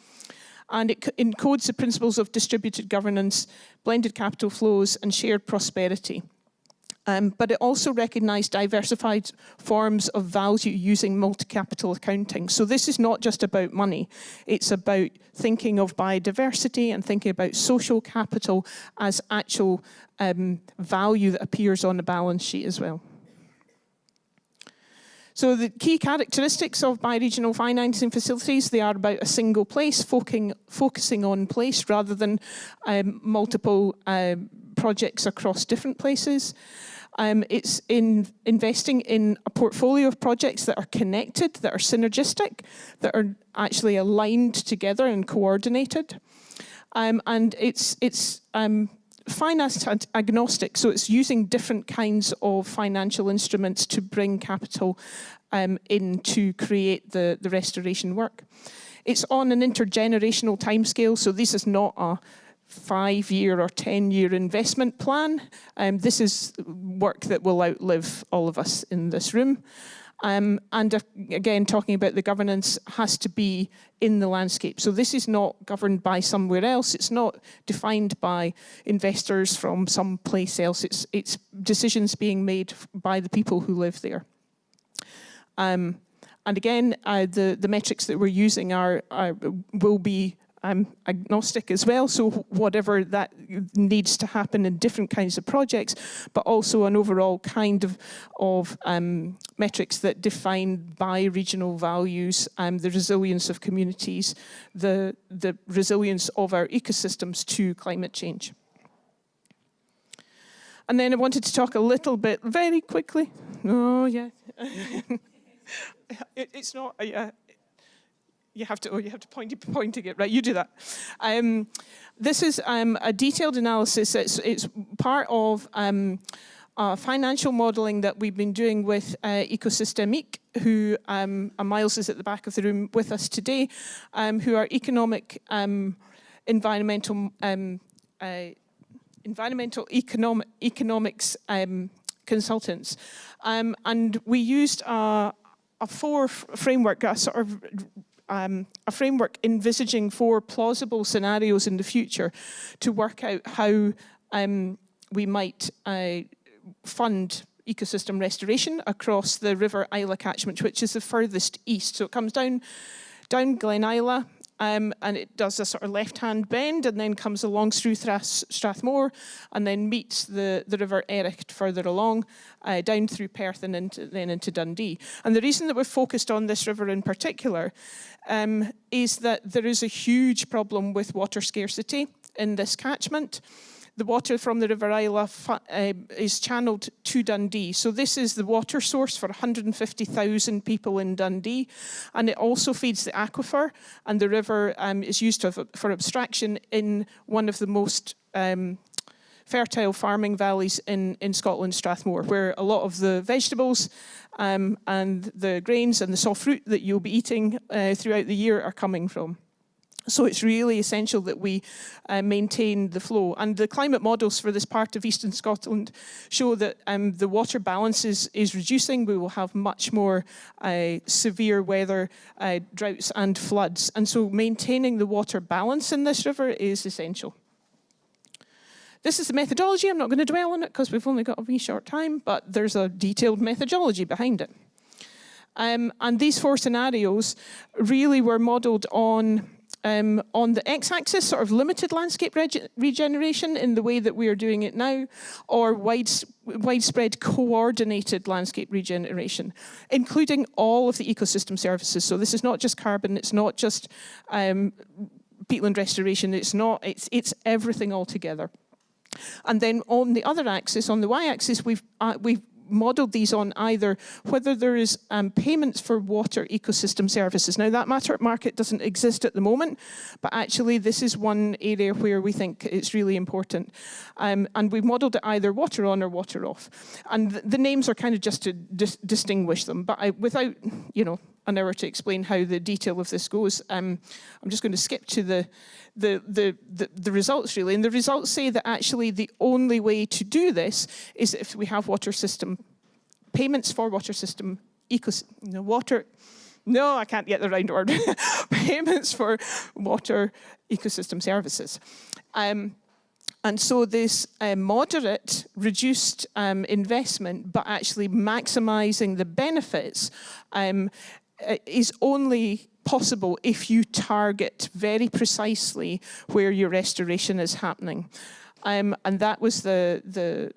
And it encodes the principles of distributed governance, blended capital flows, and shared prosperity. But it also recognised diversified forms of value using multi-capital accounting. So this is not just about money. It's about thinking of biodiversity and thinking about social capital as actual value that appears on the balance sheet as well. So the key characteristics of bioregional financing facilities, they are about a single place, focusing on place rather than multiple projects across different places. It's in investing in a portfolio of projects that are connected, that are synergistic, that are actually aligned together and coordinated. And it's finance agnostic, so it's using different kinds of financial instruments to bring capital in to create the restoration work. It's on an intergenerational timescale, so this is not a 5-year or 10-year investment plan. This is work that will outlive all of us in this room. And again, talking about the governance has to be in the landscape. So this is not governed by somewhere else. It's not defined by investors from someplace else. It's decisions being made by the people who live there. And again, the metrics that we're using will be agnostic as well, so whatever that needs to happen in different kinds of projects, but also an overall kind of metrics that define bioregional values, the resilience of communities, the resilience of our ecosystems to climate change. And then I wanted to talk a little bit, very quickly. Oh, yeah. It's not... You have to pointing it, right? You do that. This is a detailed analysis. It's part of financial modelling that we've been doing with Ecosystemique, who Miles is at the back of the room with us today, who are environmental economics consultants, and we used a framework, a sort of a framework envisaging 4 plausible scenarios in the future to work out how we might fund ecosystem restoration across the River Isla catchment, which is the furthest east. So it comes down Glen Isla, and it does a sort of left-hand bend and then comes along through Strathmore and then meets the River Erich further along, down through Perth and then into Dundee. And the reason that we're focused on this river in particular is that there is a huge problem with water scarcity in this catchment. The water from the River Isla is channeled to Dundee. So this is the water source for 150,000 people in Dundee. And it also feeds the aquifer. And the river is used for abstraction in one of the most fertile farming valleys in Scotland, Strathmore, where a lot of the vegetables and the grains and the soft fruit that you'll be eating throughout the year are coming from. So it's really essential that we maintain the flow. And the climate models for this part of eastern Scotland show that the water balance is reducing. We will have much more severe weather, droughts and floods. And so maintaining the water balance in this river is essential. This is the methodology. I'm not going to dwell on it because we've only got a wee short time, but there's a detailed methodology behind it. And these 4 scenarios really were modelled on the x-axis, sort of limited landscape regeneration in the way that we are doing it now, or widespread coordinated landscape regeneration, including all of the ecosystem services. So this is not just carbon, it's not just peatland restoration, it's everything all together. And then on the other axis, on the y-axis, we've modelled these on either whether there is payments for water ecosystem services. Now that market doesn't exist at the moment, but actually this is one area where we think it's really important. And we've modelled it either water on or water off. And the names are kind of just to distinguish them, but without, an hour to explain how the detail of this goes, I'm just going to skip to the results really. And the results say that actually the only way to do this is if we have water system payments for water system no, I can't get the right word. Payments for water ecosystem services. And so this moderate, reduced investment, but actually maximising the benefits is only possible if you target very precisely where your restoration is happening. And that was the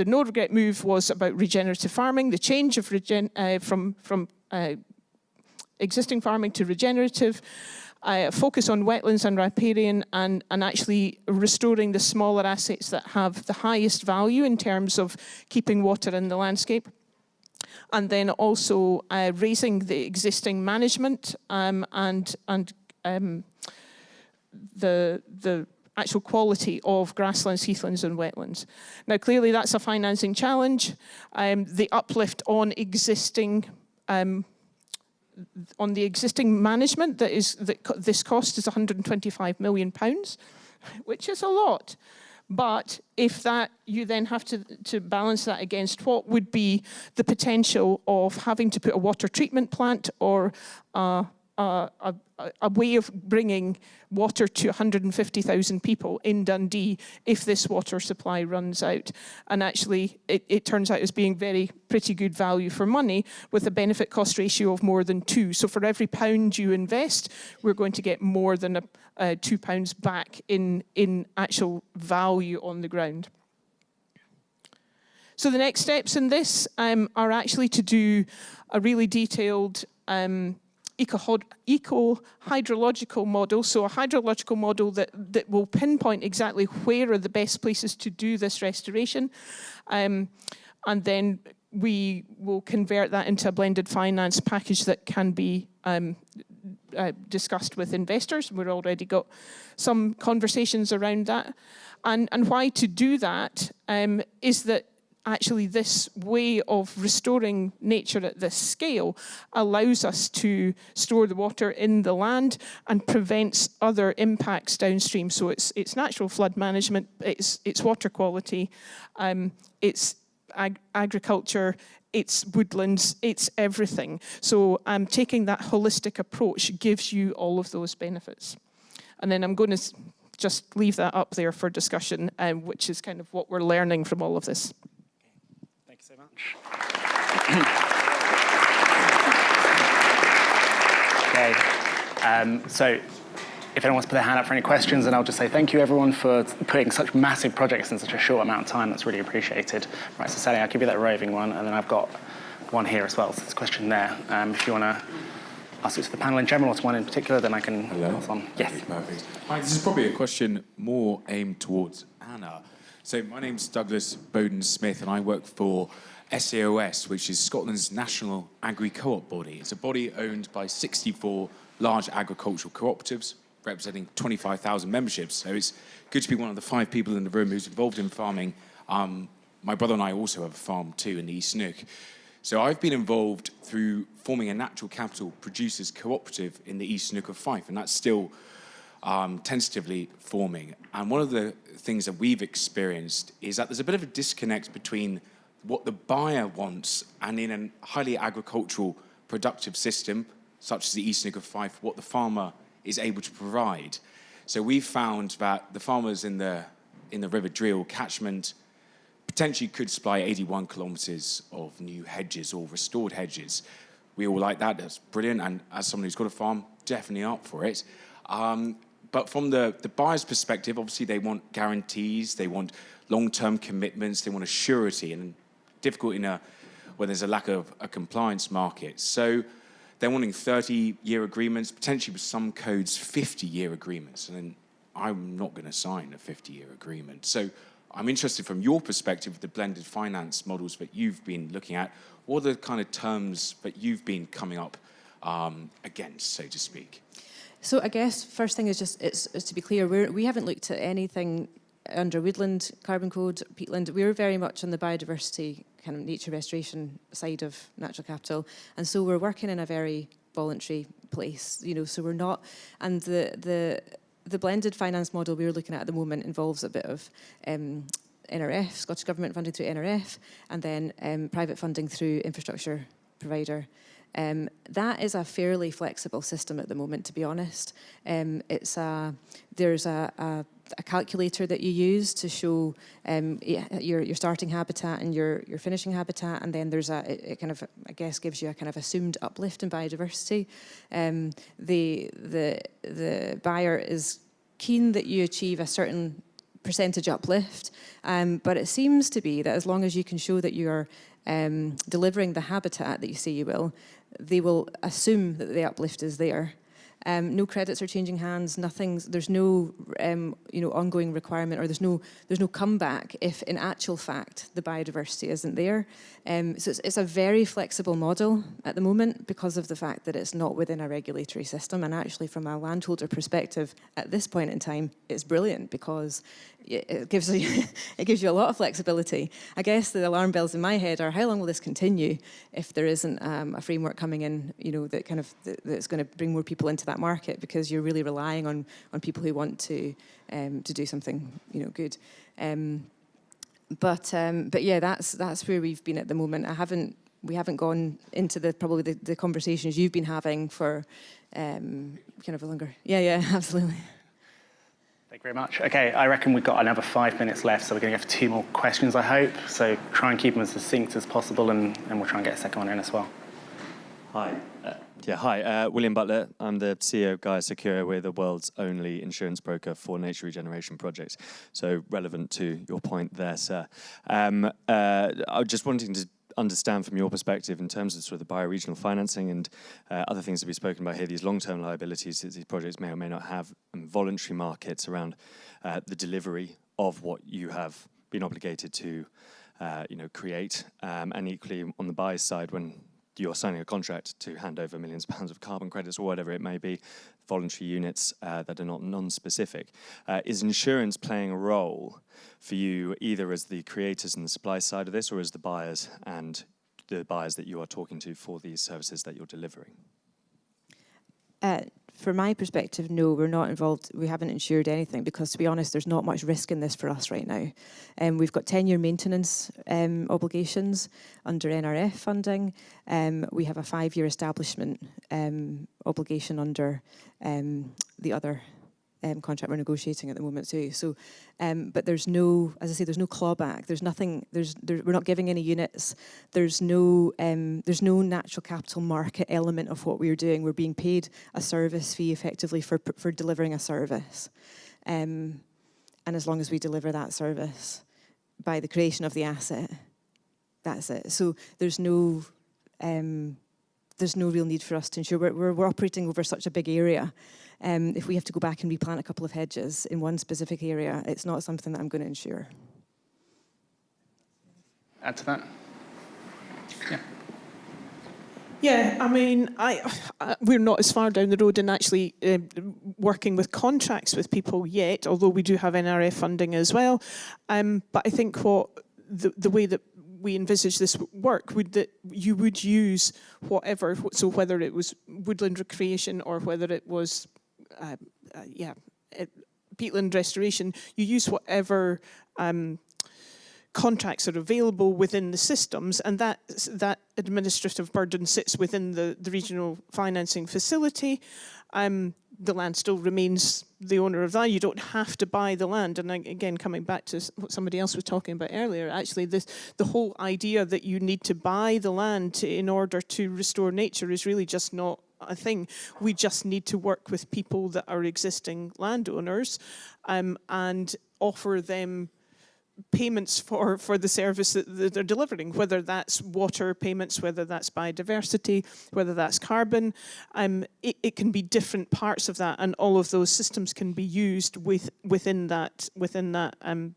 no regret move was about regenerative farming, the change of from existing farming to regenerative. focus on wetlands and riparian and actually restoring the smaller assets that have the highest value in terms of keeping water in the landscape. And then also raising the existing management and the actual quality of grasslands, heathlands and wetlands. Now clearly that's a financing challenge. The uplift on existing the existing management this cost is £125 million, which is a lot. But if that, you then have to balance that against what would be the potential of having to put a water treatment plant or a way of bringing water to 150,000 people in Dundee if this water supply runs out. And actually, it turns out as being pretty good value for money with a benefit cost ratio of more than 2. So for every pound you invest, we're going to get more than £2 back in actual value on the ground. So the next steps in this are actually to do a really detailed eco-hydrological model, so a hydrological model that will pinpoint exactly where are the best places to do this restoration. And then we will convert that into a blended finance package that can be discussed with investors. We've already got some conversations around that. And why to do that is that actually this way of restoring nature at this scale allows us to store the water in the land and prevents other impacts downstream. So it's natural flood management, it's water quality, it's agriculture, it's woodlands, it's everything. So taking that holistic approach gives you all of those benefits. And then I'm going to just leave that up there for discussion, which is kind of what we're learning from all of this.
Thank you so much. Okay, so if anyone wants to put their hand up for any questions, then I'll just say thank you everyone for putting such massive projects in such a short amount of time. That's really appreciated. Right, so Sally, I'll give you that roving one, and then I've got one here as well. So there's a question there. If you want to ask it to the panel in general or to one in particular, then I can pass on. Yes.
Perfect. Hi, this is probably a question more aimed towards Anna. So my name's Douglas Bowden-Smith, and I work for SAOS, which is Scotland's national agri-co-op body. It's a body owned by 64 large agricultural cooperatives, representing 25,000 memberships. So it's good to be one of the 5 people in the room who's involved in farming. My brother and I also have a farm too in the East Nook. So I've been involved through forming a natural capital producers cooperative in the East Nook of Fife, and that's still tentatively forming. And one of the things that we've experienced is that there's a bit of a disconnect between what the buyer wants and in a highly agricultural productive system, such as the East Nook of Fife, what the farmer is able to provide. So we've found that the farmers in the River Drill catchment potentially could supply 81 kilometres of new hedges or restored hedges. We all like that, that's brilliant, and as someone who's got a farm, definitely up for it. But from the buyer's perspective, obviously they want guarantees, they want long-term commitments, they want a surety, and difficult when there's a lack of a compliance market. So they're wanting 30-year agreements, potentially with some codes 50-year agreements, and then I'm not going to sign a 50-year agreement. So I'm interested from your perspective, the blended finance models that you've been looking at, what are the kind of terms that you've been coming up against, so to speak?
So I guess first thing is just it's to be clear, we haven't looked at anything under woodland, carbon code, peatland. We're very much on the biodiversity kind of nature restoration side of natural capital, and so we're working in a very voluntary place, you know. So we're not, and the blended finance model we're looking at the moment involves a bit of NRF, Scottish Government funding through NRF, and then private funding through infrastructure provider. That is a fairly flexible system at the moment, to be honest. There's a calculator that you use to show your starting habitat and your finishing habitat, and then there's it kind of, I guess, gives you a kind of assumed uplift in biodiversity. The buyer is keen that you achieve a certain percentage uplift, but it seems to be that as long as you can show that you are delivering the habitat that you say you will, they will assume that the uplift is there. No credits are changing hands. There's no ongoing requirement, or there's no comeback if, in actual fact, the biodiversity isn't there. So it's a very flexible model at the moment because of the fact that it's not within a regulatory system. And actually, from a landholder perspective, at this point in time, it's brilliant because it gives you a lot of flexibility. I guess the alarm bells in my head are, how long will this continue if there isn't a framework coming in, that's going to bring more people into that market, because you're really relying on people who want to do something good. But yeah, that's where we've been at the moment. We haven't gone into the conversations you've been having for kind of a longer. Yeah, absolutely.
Thank you very much. Okay, I reckon we've got another 5 minutes left, so we're going to have 2 more questions, I hope. So try and keep them as succinct as possible, and we'll try and get a second one in as well.
Hi. Hi. William Butler. I'm the CEO of Gaia Secure. We're the world's only insurance broker for nature regeneration projects. So relevant to your point there, sir. I was just wanting to understand from your perspective in terms of sort of the bioregional financing and other things that we've spoken about here, these long-term liabilities that these projects may or may not have, and voluntary markets around the delivery of what you have been obligated to create, and equally on the buy side, when you're signing a contract to hand over millions of pounds of carbon credits or whatever it may be, voluntary units that are not non-specific. Is insurance playing a role for you either as the creators and the supply side of this, or as the buyers and the buyers that you are talking to for these services that you're delivering?
From my perspective, no, we're not involved. We haven't insured anything because, to be honest, there's not much risk in this for us right now. We've got 10-year maintenance obligations under NRF funding. We have a 5-year establishment obligation under the other contract we're negotiating at the moment too. So, but there's no, as I say, there's no clawback. There's nothing. We're not giving any units. There's no natural capital market element of what we're doing. We're being paid a service fee effectively for delivering a service, and as long as we deliver that service by the creation of the asset, that's it. So there's no real need for us to insure. We're operating over such a big area. If we have to go back and replant a couple of hedges in one specific area, it's not something that I'm going to insure.
Add to that? Yeah.
Yeah, I mean, we're not as far down the road in actually working with contracts with people yet, although we do have NRF funding as well. But I think what the way that we envisage this work that you would use whatever, so whether it was woodland recreation or whether it was peatland restoration, you use whatever contracts are available within the systems, and that administrative burden sits within the regional financing facility. The land still remains the owner of that. You don't have to buy the land. And again, coming back to what somebody else was talking about earlier, actually the whole idea that you need to buy the land in order to restore nature is really just not a thing. We just need to work with people that are existing landowners and offer them payments for the service that they're delivering, whether that's water payments, whether that's biodiversity, whether that's carbon. It can be different parts of that, and all of those systems can be used within that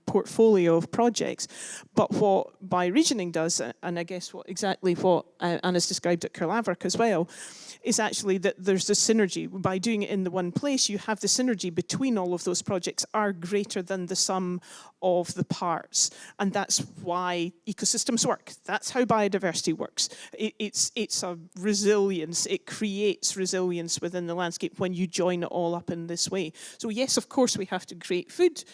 portfolio of projects. But what Bioregioning does, and I guess what Anna's described at Caerlaverock as well, is actually that there's a synergy. By doing it in the one place, you have the synergy between all of those projects are greater than the sum of the parts. And that's why ecosystems work. That's how biodiversity works. It's a resilience. It creates resilience within the landscape when you join it all up in this way. So yes, of course, we have to create food,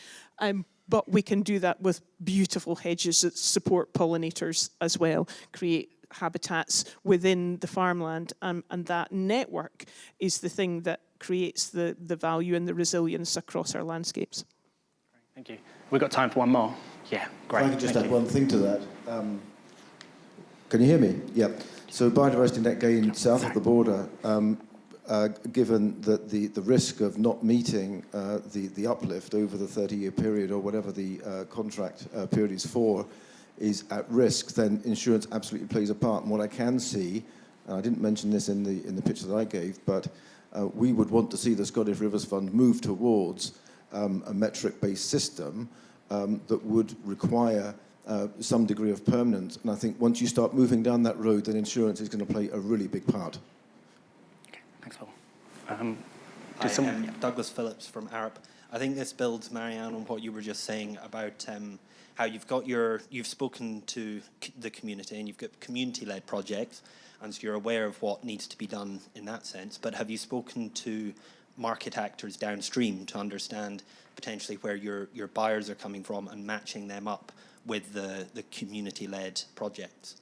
but we can do that with beautiful hedges that support pollinators as well, create habitats within the farmland, and that network is the thing that creates the value and the resilience across our landscapes.
Thank you. We've got time for one more. Yeah, great.
If I could just add one thing to that. Can you hear me? Yeah. So biodiversity net gain south of the border, given that the risk of not meeting the uplift over the 30-year period or whatever the contract period is for, is at risk, then insurance absolutely plays a part. And what I can see, and I didn't mention this in the picture that I gave, but we would want to see the Scottish Rivers Fund move towards a metric-based system that would require some degree of permanence. And I think once you start moving down that road, then insurance is going to play a really big part.
Okay, thanks, Paul.
Hi, Douglas Phillips from ARP. I think this builds, Marianne, on what you were just saying about how you've spoken to the community and you've got community-led projects, and so you're aware of what needs to be done in that sense. But have you spoken to market actors downstream to understand potentially where your buyers are coming from and matching them up with the community-led projects?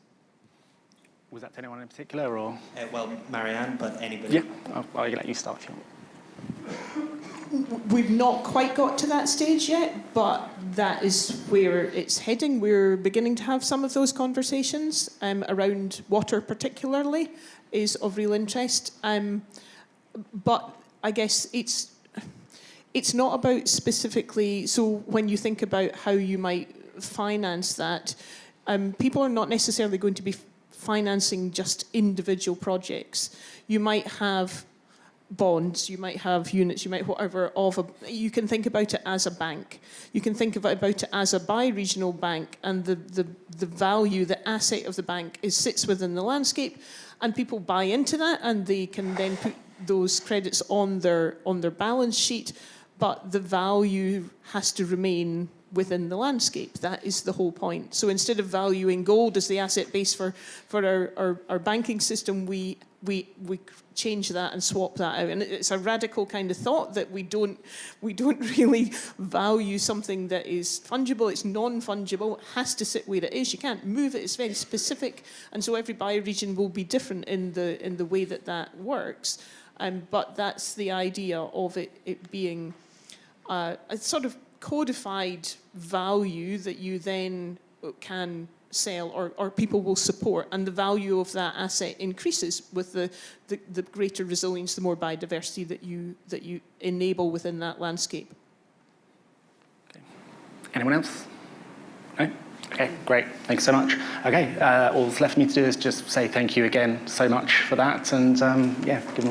Was that to anyone in particular, or?
Well, Marianne, but anybody.
Yeah, I'll let you start.
We've not quite got to that stage yet, but that is where it's heading. We're beginning to have some of those conversations around water particularly is of real interest. But I guess it's not about specifically, so when you think about how you might finance that, people are not necessarily going to be financing just individual projects. You might have bonds, you might have units, you might whatever you can think about it as a bank. You can think about it as a bi-regional bank, and the value, the asset of the bank sits within the landscape, and people buy into that, and they can then put those credits on their balance sheet, but the value has to remain within the landscape. That is the whole point. So instead of valuing gold as the asset base for our banking system, we change that and swap that out. And it's a radical kind of thought that we don't really value something that is fungible. It's non-fungible. It has to sit where it is. You can't move it. It's very specific. And so every bioregion will be different in the way that works. But that's the idea of it being a sort of codified value that you then can sell or people will support, and the value of that asset increases with the greater resilience, the more biodiversity that you enable within that landscape.
Okay. Anyone else? No? Okay, great. Thanks so much. Okay, all that's left for me to do is just say thank you again so much for that, and give them a round.